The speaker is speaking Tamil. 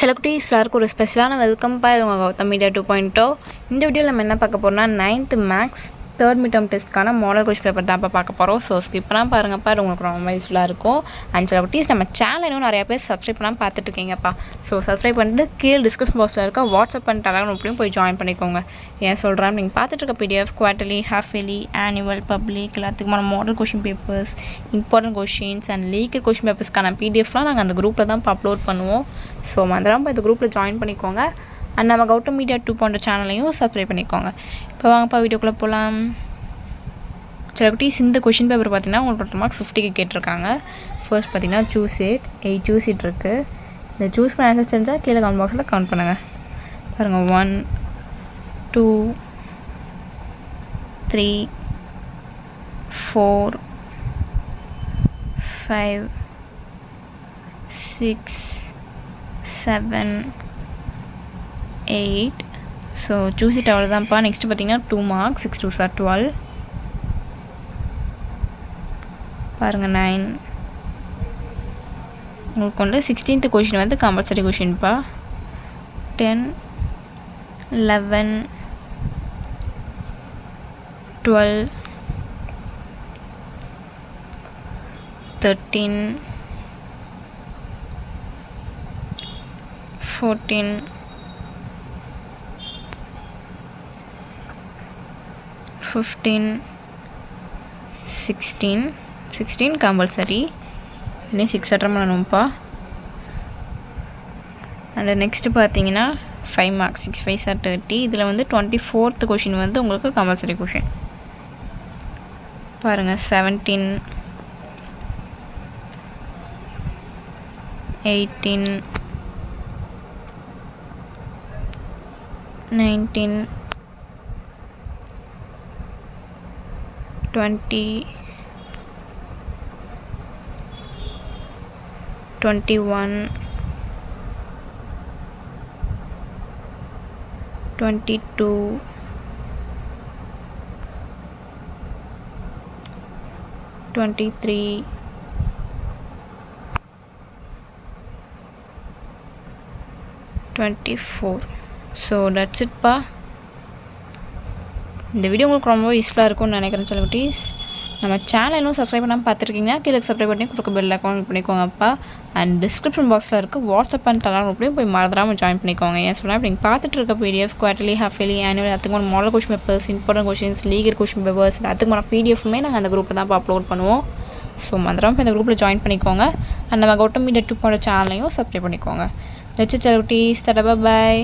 சில குட்டீஸ்லாருக்கு ஒரு ஸ்பெஷலான வெல்கம் இது உங்கள் கௌதம் மீடியா 2.0. இந்த வீடியோவில் நம்ம என்ன பார்க்க போகிறோம்னா 9th மேக்ஸ் 3rd மிட்டம் டெஸ்ட்க்கான மாடல் கொஸ்டின் பேப்பர் தான் பார்க்க போகிறோம். ஸோ ஸ்கிப் பண்ணால் பாருங்கப்பா, அது உங்களுக்கு ரொம்ப யூஸ்ஃபுல்லாக இருக்கும். அண்ட் சில குட்டீஸ் நம்ம சேனல் இன்னும் நிறையா பேர் சப்ஸ்கிரைப் பண்ணாமல் பார்த்துட்ருக்கீங்கப்பா. ஸோ சப்ஸ்கிரைப் பண்ணிட்டு கீழே டிஸ்கிரிப்ஷன் பாக்ஸில் இருக்க வாட்ஸ்அப் பண்ணிட்டு அப்படியும் போய் ஜாயின் பண்ணிக்கோங்க. ஏன் சொல்கிறேன், நீங்கள் பார்த்துட்ருக்க PDF quarterly, half yearly, annual, public எல்லாத்துக்குமான model question papers, important questions and leaked question பேப்பர்ஸ்க்கான பிடிஎஃப்லாம் நாங்கள் அந்த குரூப்பில் தான் அப்லோட் பண்ணுவோம். ஸோ மறந்துடாமல் இந்த குரூப்பில் ஜாயின் பண்ணிக்கோங்க. அண்ட் நம்ம கௌதம் மீடியா 2.0 சேனலையும் சப்ஸ்கிரைப் பண்ணிக்கோங்க. இப்போ வாங்கப்பா வீடியோக்குள்ளே போகலாம். சில குட்டீஸ் இந்த கொஷின் பேப்பர் பார்த்தீங்கன்னா உங்களுக்கு டோட்டல் மார்க்ஸ் 50க்கு கேட்டிருக்காங்க. ஃபர்ஸ்ட் பார்த்தீங்கன்னா சூஸ் இட் 8 சூஸ் இட் இருக்குது. இந்த சூஸ்க்கு ஆன்சர் தெரிஞ்சால் கீழே கமெண்ட் பாக்ஸில் கவுண்ட் பண்ணுங்கள். பாருங்கள் 1 2 3 4 5 6 7 8. ஸோ சூஸ் இட் அவ்வளோதான்ப்பா. நெக்ஸ்ட்டு பார்த்தீங்கன்னா 2 மார்க்ஸ் 6 2s are 12. பாருங்கள் 9. உங்களுக்கு வந்து 16th கொஷின் வந்து கம்பல்சரி கொஷின்ப்பா. 10 11 12 13 14 15 16 கம்பல்சரி. இன்னும் 6 அட்டம் பண்ணணும்ப்பா. அண்ட் நெக்ஸ்ட்டு பார்த்தீங்கன்னா 5 மார்க்ஸ் 6 5s are 30. இதில் வந்து 24th கொஷின் வந்து உங்களுக்கு கம்பல்சரி கொஷின். பாருங்கள் 17 18 19 20 21 22 23 24. ஸோ தட்ஸ் இட்ப்பா. இந்த வீடியோ உங்களுக்கு ரொம்ப யூஸ்ஃபுல்லாக இருக்கும்னு நினைக்கிறேன். சில குட்டீஸ் நம்ம சேனல் இன்னும் சப்ஸ்கிரைப் பண்ணாமல் பார்த்துருக்கீங்கன்னா கீழே சப்ஸ்கிரைப் பண்ணி கொடுக்க பெல் அக்கௌண்ட் பண்ணிக்கோங்கப்பா. அண்ட் டிஸ்கிரிப்ஷன் பாக்ஸில் இருக்க வாட்ஸ்அப் அண்ட் டெலகிராம் போய் மறந்துடாமல் ஜாயின் பண்ணிக்கோங்க. ஏன் சொன்னால் இப்போ நீங்கள் பார்த்துட்டு இருக்க PDF quarterly, half yearly, annual அதுக்கு model question papers, important questions, leaked question papers அதுக்கு பிடிஎஃப்மே நாங்கள் அந்த குரூப்பில் தான் அப்லோட் பண்ணுவோம். ஸோ மறந்துடாமல் இப்போ இந்த குரூப்பில் ஜாயின் பண்ணிக்கோங்க. அண்ட் நம்ம கௌதம் மீடியா 2.0 சேனலையும் சப்ஸ்கிரைப் பண்ணிக்கோங்க. தட்ஸ் இட் சில குட்டீஸ். Tata bye.